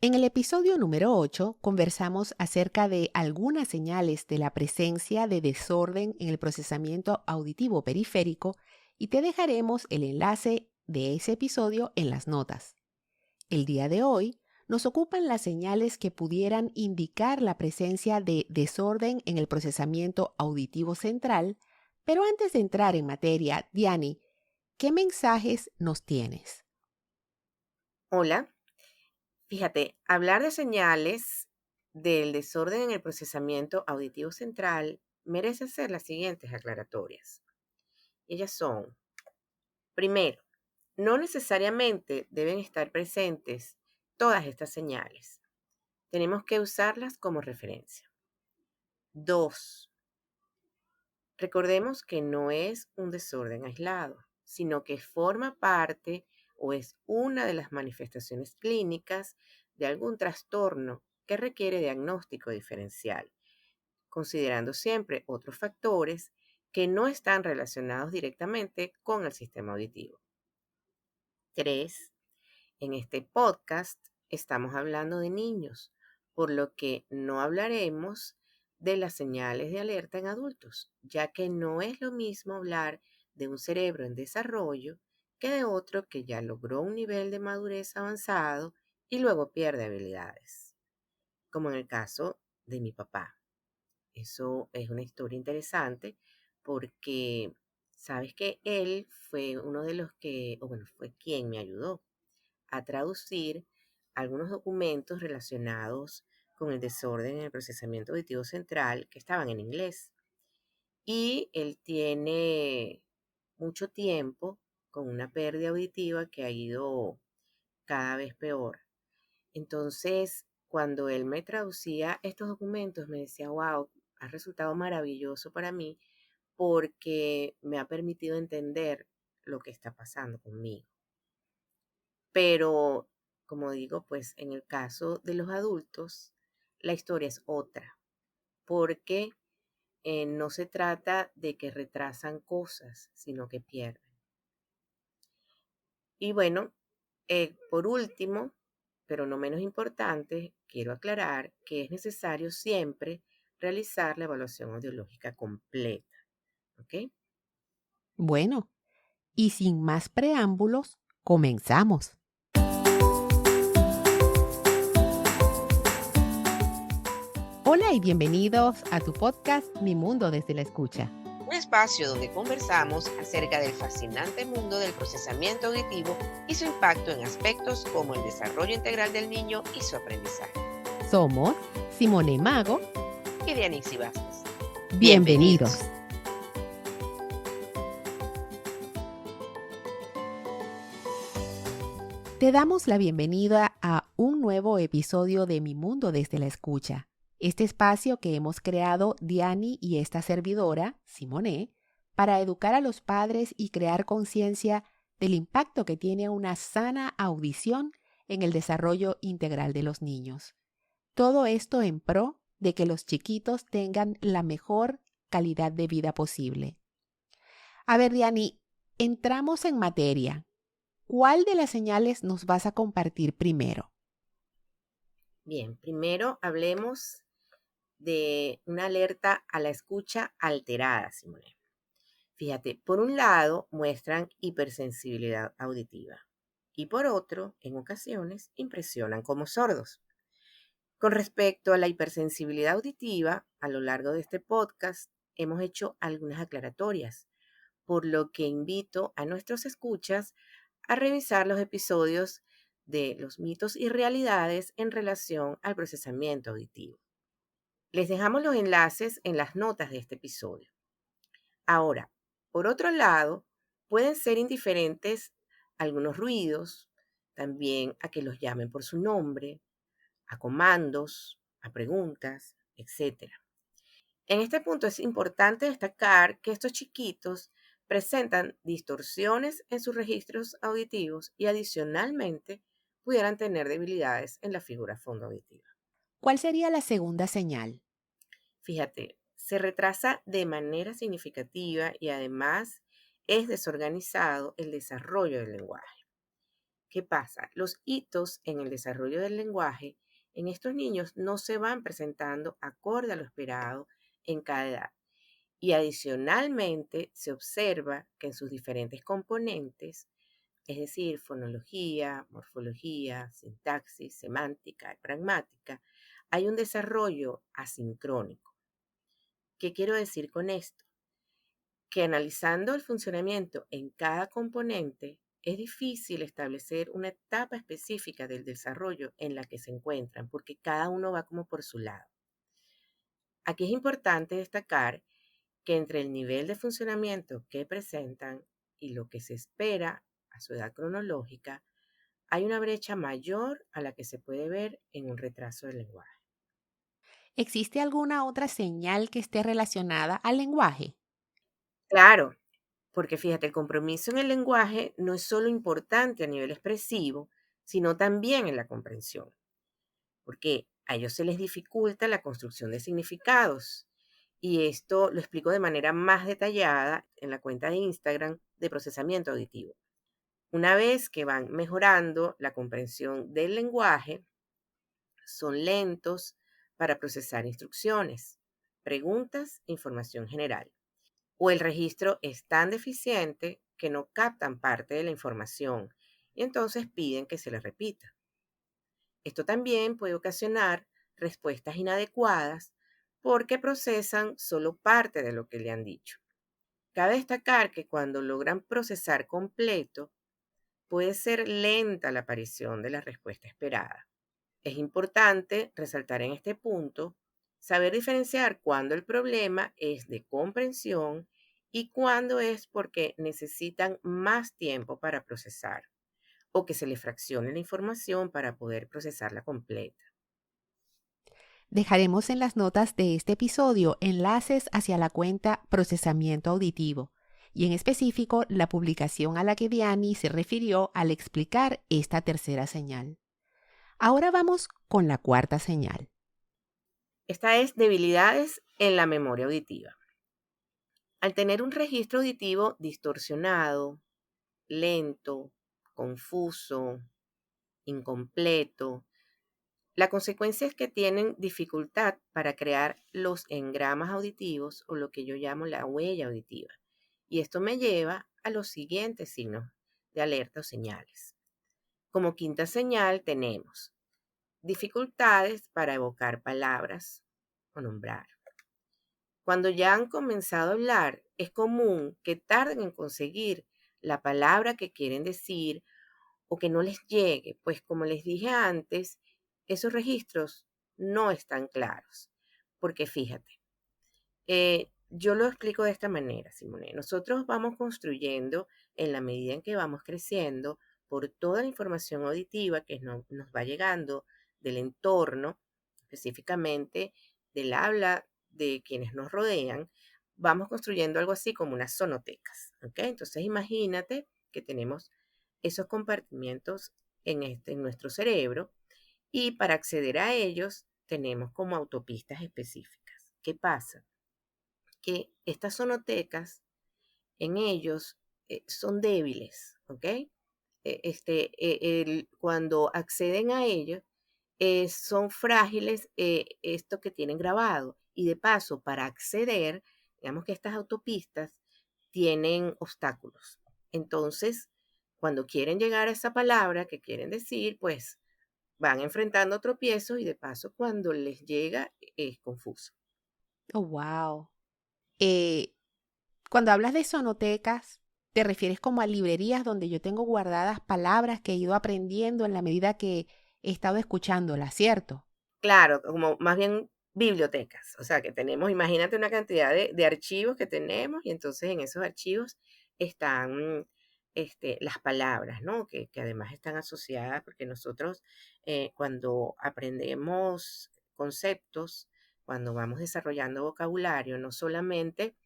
En el episodio número 8 conversamos acerca de algunas señales de la presencia de desorden en el procesamiento auditivo periférico y te dejaremos el enlace de ese episodio en las notas. El día de hoy nos ocupan las señales que pudieran indicar la presencia de desorden en el procesamiento auditivo central, pero antes de entrar en materia, Diani, ¿qué mensajes nos tienes? Hola, fíjate, hablar de señales del desorden en el procesamiento auditivo central merece hacer las siguientes aclaratorias. Ellas son, primero, no necesariamente deben estar presentes todas estas señales. Tenemos que usarlas como referencia. Dos, recordemos que no es un desorden aislado, sino que forma parte o es una de las manifestaciones clínicas de algún trastorno que requiere diagnóstico diferencial, considerando siempre otros factores que no están relacionados directamente con el sistema auditivo. 3. En este podcast estamos hablando de niños, por lo que no hablaremos de las señales de alerta en adultos, ya que no es lo mismo hablar de un cerebro en desarrollo que de otro que ya logró un nivel de madurez avanzado y luego pierde habilidades, como en el caso de mi papá. Eso es una historia interesante porque sabes que él fue uno de los que, o bueno, fue quien me ayudó a traducir algunos documentos relacionados con el desorden en el procesamiento auditivo central que estaban en inglés. Y él tiene mucho tiempo con una pérdida auditiva que ha ido cada vez peor. Entonces, cuando él me traducía estos documentos, me decía, wow, ha resultado maravilloso para mí porque me ha permitido entender lo que está pasando conmigo. Pero, como digo, pues en el caso de los adultos, la historia es otra, porque no se trata de que retrasan cosas, sino que pierden. Y bueno, por último, pero no menos importante, quiero aclarar que es necesario siempre realizar la evaluación audiológica completa. ¿Ok? Bueno, y sin más preámbulos, comenzamos. Hola y bienvenidos a tu podcast Mi Mundo desde la Escucha. Un espacio donde conversamos acerca del fascinante mundo del procesamiento auditivo y su impacto en aspectos como el desarrollo integral del niño y su aprendizaje. Somos Simone Mago. Y Dianixi Vázquez. Bienvenidos. Bienvenidos. Te damos la bienvenida a un nuevo episodio de Mi Mundo desde la Escucha. Este espacio que hemos creado Diani y esta servidora, Simone, para educar a los padres y crear conciencia del impacto que tiene una sana audición en el desarrollo integral de los niños. Todo esto en pro de que los chiquitos tengan la mejor calidad de vida posible. A ver, Diani, entramos en materia. ¿Cuál de las señales nos vas a compartir primero? Bien, primero hablemos de una alerta a la escucha alterada, Simone. Fíjate, por un lado muestran hipersensibilidad auditiva y por otro, en ocasiones, impresionan como sordos. Con respecto a la hipersensibilidad auditiva, a lo largo de este podcast hemos hecho algunas aclaratorias, por lo que invito a nuestros escuchas a revisar los episodios de los mitos y realidades en relación al procesamiento auditivo. Les dejamos los enlaces en las notas de este episodio. Ahora, por otro lado, pueden ser indiferentes algunos ruidos, también a que los llamen por su nombre, a comandos, a preguntas, etcétera. En este punto es importante destacar que estos chiquitos presentan distorsiones en sus registros auditivos y adicionalmente pudieran tener debilidades en la figura fondoauditiva. ¿Cuál sería la segunda señal? Fíjate, se retrasa de manera significativa y además es desorganizado el desarrollo del lenguaje. ¿Qué pasa? Los hitos en el desarrollo del lenguaje en estos niños no se van presentando acorde a lo esperado en cada edad. Y adicionalmente se observa que en sus diferentes componentes, es decir, fonología, morfología, sintaxis, semántica y pragmática, hay un desarrollo asincrónico. ¿Qué quiero decir con esto? Que analizando el funcionamiento en cada componente, es difícil establecer una etapa específica del desarrollo en la que se encuentran, porque cada uno va como por su lado. Aquí es importante destacar que entre el nivel de funcionamiento que presentan y lo que se espera a su edad cronológica, hay una brecha mayor a la que se puede ver en un retraso del lenguaje. ¿Existe alguna otra señal que esté relacionada al lenguaje? Claro, porque fíjate, el compromiso en el lenguaje no es solo importante a nivel expresivo, sino también en la comprensión, porque a ellos se les dificulta la construcción de significados. Y esto lo explico de manera más detallada en la cuenta de Instagram de procesamiento auditivo. Una vez que van mejorando la comprensión del lenguaje, son lentos para procesar instrucciones, preguntas e información general. O el registro es tan deficiente que no captan parte de la información y entonces piden que se les repita. Esto también puede ocasionar respuestas inadecuadas porque procesan solo parte de lo que le han dicho. Cabe destacar que cuando logran procesar completo, puede ser lenta la aparición de la respuesta esperada. Es importante resaltar en este punto saber diferenciar cuándo el problema es de comprensión y cuándo es porque necesitan más tiempo para procesar o que se les fraccione la información para poder procesarla completa. Dejaremos en las notas de este episodio enlaces hacia la cuenta Procesamiento Auditivo y en específico la publicación a la que Diani se refirió al explicar esta tercera señal. Ahora vamos con la cuarta señal. Esta es debilidades en la memoria auditiva. Al tener un registro auditivo distorsionado, lento, confuso, incompleto, la consecuencia es que tienen dificultad para crear los engramas auditivos o lo que yo llamo la huella auditiva. Y esto me lleva a los siguientes signos de alerta o señales. Como quinta señal tenemos dificultades para evocar palabras o nombrar. Cuando ya han comenzado a hablar, es común que tarden en conseguir la palabra que quieren decir o que no les llegue, pues como les dije antes, esos registros no están claros. Porque fíjate, yo lo explico de esta manera, Simone. Nosotros vamos construyendo en la medida en que vamos creciendo por toda la información auditiva que nos va llegando del entorno, específicamente del habla de quienes nos rodean, vamos construyendo algo así como unas sonotecas. ¿Ok? Entonces imagínate que tenemos esos compartimientos en nuestro cerebro y para acceder a ellos tenemos como autopistas específicas. ¿Qué pasa? Que estas sonotecas en ellos son débiles, ¿ok? Cuando acceden a ellos, son frágiles esto que tienen grabado. Y de paso, para acceder, digamos que estas autopistas tienen obstáculos. Entonces, cuando quieren llegar a esa palabra que quieren decir, pues van enfrentando tropiezos y de paso cuando les llega es confuso. Oh, wow. Eh, Cuando hablas de sonotecas, ¿te refieres como a librerías donde yo tengo guardadas palabras que he ido aprendiendo en la medida que he estado escuchándolas, cierto? Claro, como más bien bibliotecas, o sea, que tenemos, imagínate una cantidad de archivos que tenemos y entonces en esos archivos están las palabras, ¿no? Que además están asociadas porque nosotros cuando aprendemos conceptos, cuando vamos desarrollando vocabulario, no solamente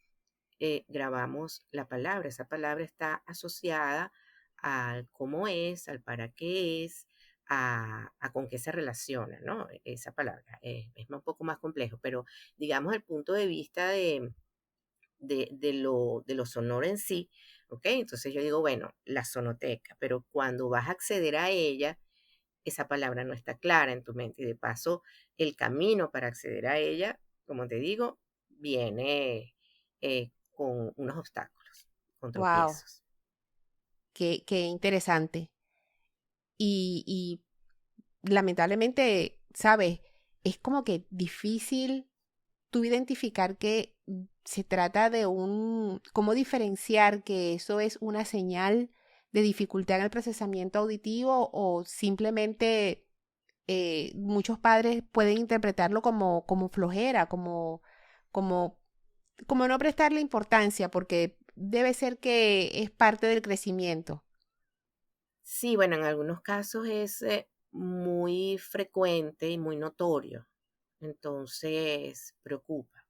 grabamos la palabra. Esa palabra está asociada al cómo es, al para qué es, a con qué se relaciona, ¿no? Esa palabra es un poco más complejo, pero digamos el punto de vista de lo sonoro en sí, ¿ok? Entonces yo digo, bueno, la sonoteca, pero cuando vas a acceder a ella, esa palabra no está clara en tu mente y de paso el camino para acceder a ella, como te digo, viene con unos obstáculos, con Wow, tropiezos. qué interesante. Y lamentablemente, ¿sabes? Es como que difícil tú identificar que se trata de cómo diferenciar que eso es una señal de dificultad en el procesamiento auditivo o simplemente muchos padres pueden interpretarlo como flojera, como, como no prestarle importancia, porque debe ser que es parte del crecimiento. Sí, bueno, en algunos casos es muy frecuente y muy notorio, entonces preocupa.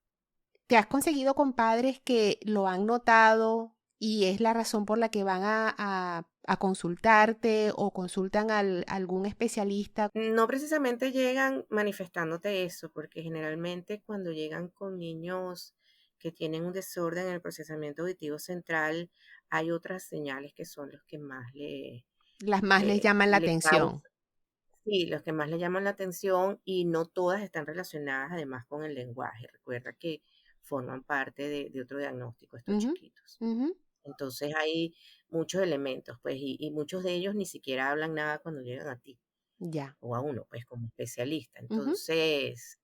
¿Te has conseguido con padres que lo han notado y es la razón por la que van a consultarte o consultan algún especialista? No precisamente llegan manifestándote eso, porque generalmente cuando llegan con niños que tienen un desorden en el procesamiento auditivo central, hay otras señales que son los que más Las más les llaman la le atención. causan, sí, los que más le llaman la atención y no todas están relacionadas además con el lenguaje. Recuerda que forman parte de otro diagnóstico estos Ujú, chiquitos. ujú, Entonces hay muchos elementos, pues, y muchos de ellos ni siquiera hablan nada cuando llegan a ti ya. o a uno, pues, como especialista. Ujú. Entonces,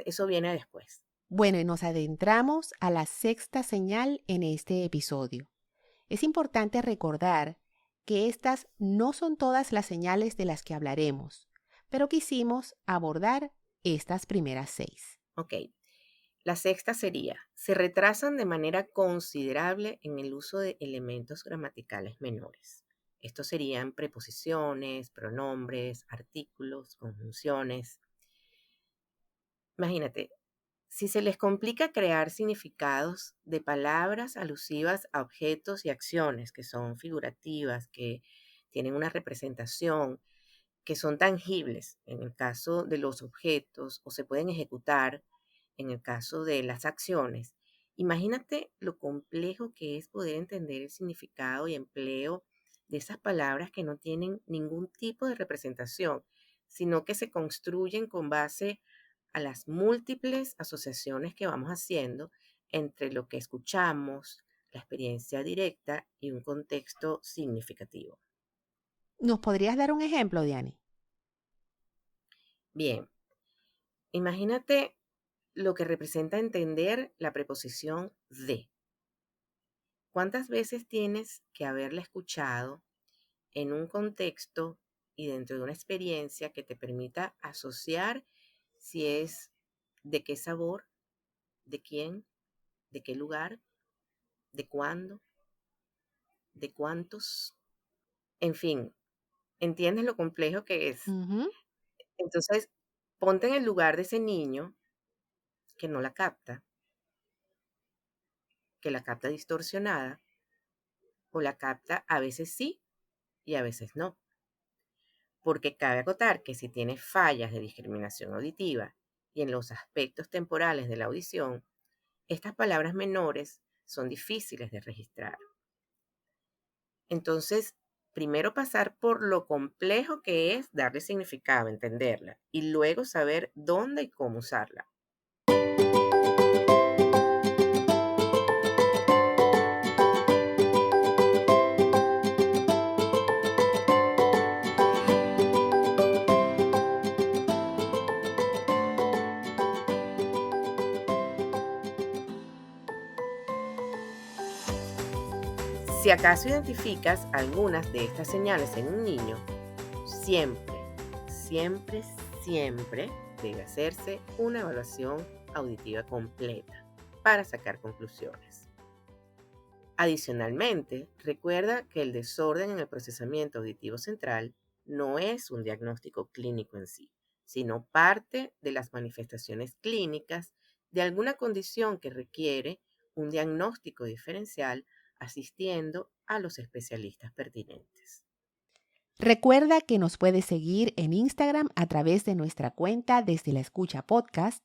eso viene después. Bueno, y nos adentramos a la sexta señal en este episodio. Es importante recordar que estas no son todas las señales de las que hablaremos, pero quisimos abordar estas primeras 6. Ok, la sexta sería, se retrasan de manera considerable en el uso de elementos gramaticales menores. Estos serían preposiciones, pronombres, artículos, conjunciones. Imagínate, si se les complica crear significados de palabras alusivas a objetos y acciones que son figurativas, que tienen una representación, que son tangibles en el caso de los objetos o se pueden ejecutar en el caso de las acciones, imagínate lo complejo que es poder entender el significado y empleo de esas palabras que no tienen ningún tipo de representación, sino que se construyen con base a las múltiples asociaciones que vamos haciendo entre lo que escuchamos, la experiencia directa y un contexto significativo. ¿Nos podrías dar un ejemplo, Diane? Bien, imagínate lo que representa entender la preposición de. ¿Cuántas veces tienes que haberla escuchado en un contexto y dentro de una experiencia que te permita asociar si es de qué sabor, de quién, de qué lugar, de cuándo, de cuántos? En fin, ¿entiendes lo complejo que es? Ujú. Entonces, ponte en el lugar de ese niño que no la capta, que la capta distorsionada o la capta a veces sí y a veces no. Porque cabe acotar que si tienes fallas de discriminación auditiva y en los aspectos temporales de la audición, estas palabras menores son difíciles de registrar. Entonces, primero pasar por lo complejo que es darle significado, entenderla, y luego saber dónde y cómo usarla. Si acaso identificas algunas de estas señales en un niño, siempre, siempre, siempre debe hacerse una evaluación auditiva completa para sacar conclusiones. Adicionalmente, recuerda que el desorden en el procesamiento auditivo central no es un diagnóstico clínico en sí, sino parte de las manifestaciones clínicas de alguna condición que requiere un diagnóstico diferencial asistiendo a los especialistas pertinentes. Recuerda que nos puedes seguir en Instagram a través de nuestra cuenta desde la escucha podcast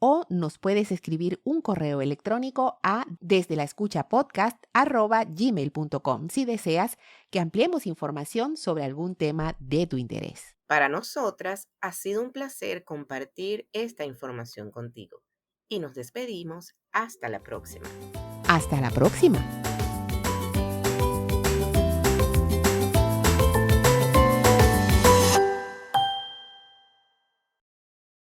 o nos puedes escribir un correo electrónico a desdelaescuchapodcast@gmail.com si deseas que ampliemos información sobre algún tema de tu interés. Para nosotras ha sido un placer compartir esta información contigo y nos despedimos hasta la próxima. Hasta la próxima.